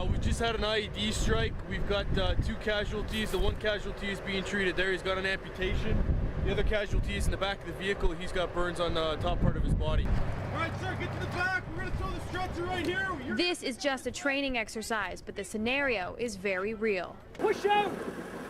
We just had an IED strike. We've got 2 casualties. The one casualty is being treated there. He's got an amputation. The other casualty is in the back of the vehicle. He's got burns on the top part of his body. All right, sir, get to the back. We're going to throw the stretcher right here. This is just a training exercise, but the scenario is very real. Push out.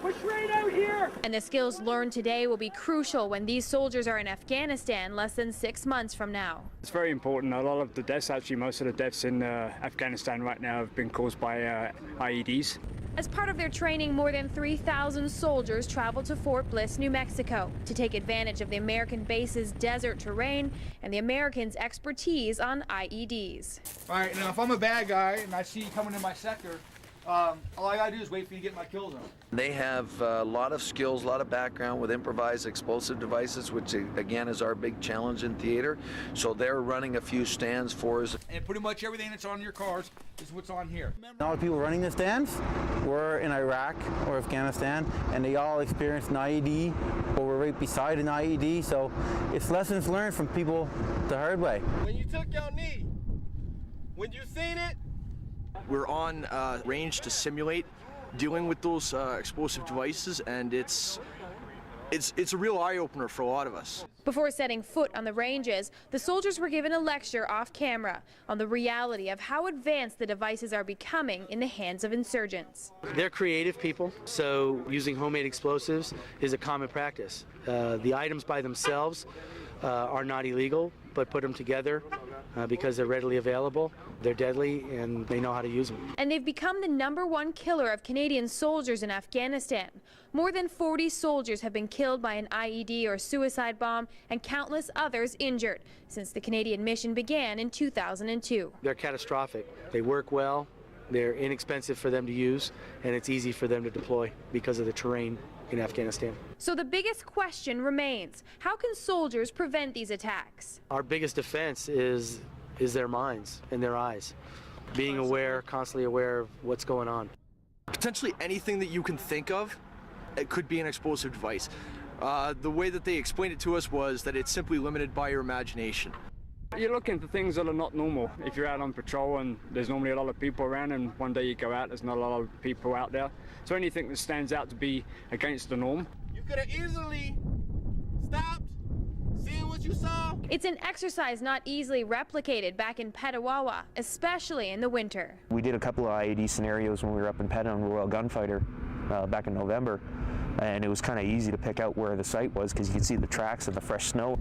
Push right out here. And the skills learned today will be crucial when these soldiers are in Afghanistan less than 6 months from now. It's very important. A lot of the deaths, actually most of the deaths in Afghanistan right now have been caused by IEDs. As part of their training, more than 3,000 soldiers traveled to Fort Bliss, New Mexico, to take advantage of the American base's desert terrain and the Americans' expertise on IEDs. All right, now if I'm a bad guy and I see you coming in my sector, all I gotta do is wait for you to get my kill zone. They have a lot of skills, a lot of background with improvised explosive devices, which again is our big challenge in theater. So they're running a few stands for us. And pretty much everything that's on your cars is what's on here. All the people running the stands were in Iraq or Afghanistan, and they all experienced an IED or were right beside an IED. So it's lessons learned from people the hard way. When you took your knee, when you seen it, we're on range to simulate dealing with those explosive devices, and it's a real eye-opener for a lot of us. Before setting foot on the ranges, the soldiers were given a lecture off camera on the reality of how advanced the devices are becoming in the hands of insurgents. They're creative people, so using homemade explosives is a common practice. The items by themselves are not illegal, but put them together because they're readily available, they're deadly, and they know how to use them. And they've become the #1 killer of Canadian soldiers in Afghanistan. More than 40 soldiers have been killed by an IED or suicide bomb, and countless others injured since the Canadian mission began in 2002. They're catastrophic. They work well, they're inexpensive for them to use, and it's easy for them to deploy because of the terrain in Afghanistan. So the biggest question remains, how can soldiers prevent these attacks? Our biggest defense is their minds and their eyes. Being aware, constantly aware of what's going on. Potentially anything that you can think of, it could be an explosive device. The way that they explained it to us was that it's simply limited by your imagination. You're looking for things that are not normal. If you're out on patrol and there's normally a lot of people around, and one day you go out, there's not a lot of people out there. So anything that stands out to be against the norm. You could have easily stopped, seeing what you saw. It's an exercise not easily replicated back in Petawawa, especially in the winter. We did a couple of IED scenarios when we were up in Peta on Royal Gunfighter back in November, and it was kind of easy to pick out where the site was because you could see the tracks of the fresh snow.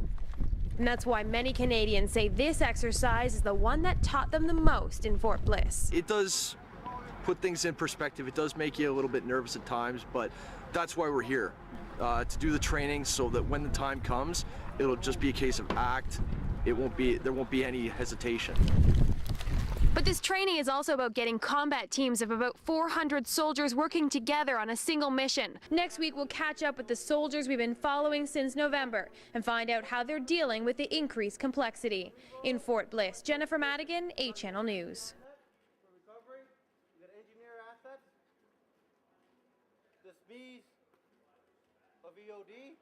And that's why many Canadians say this exercise is the one that taught them the most in Fort Bliss. It does put things in perspective. It does make you a little bit nervous at times, but that's why we're here, to do the training so that when the time comes, it'll just be a case of act. There won't be any hesitation. But this training is also about getting combat teams of about 400 soldiers working together on a single mission. Next week, we'll catch up with the soldiers we've been following since November and find out how they're dealing with the increased complexity. In Fort Bliss, Jennifer Madigan, 8 Channel News. For recovery, you got engineer assets, the speeds of EOD.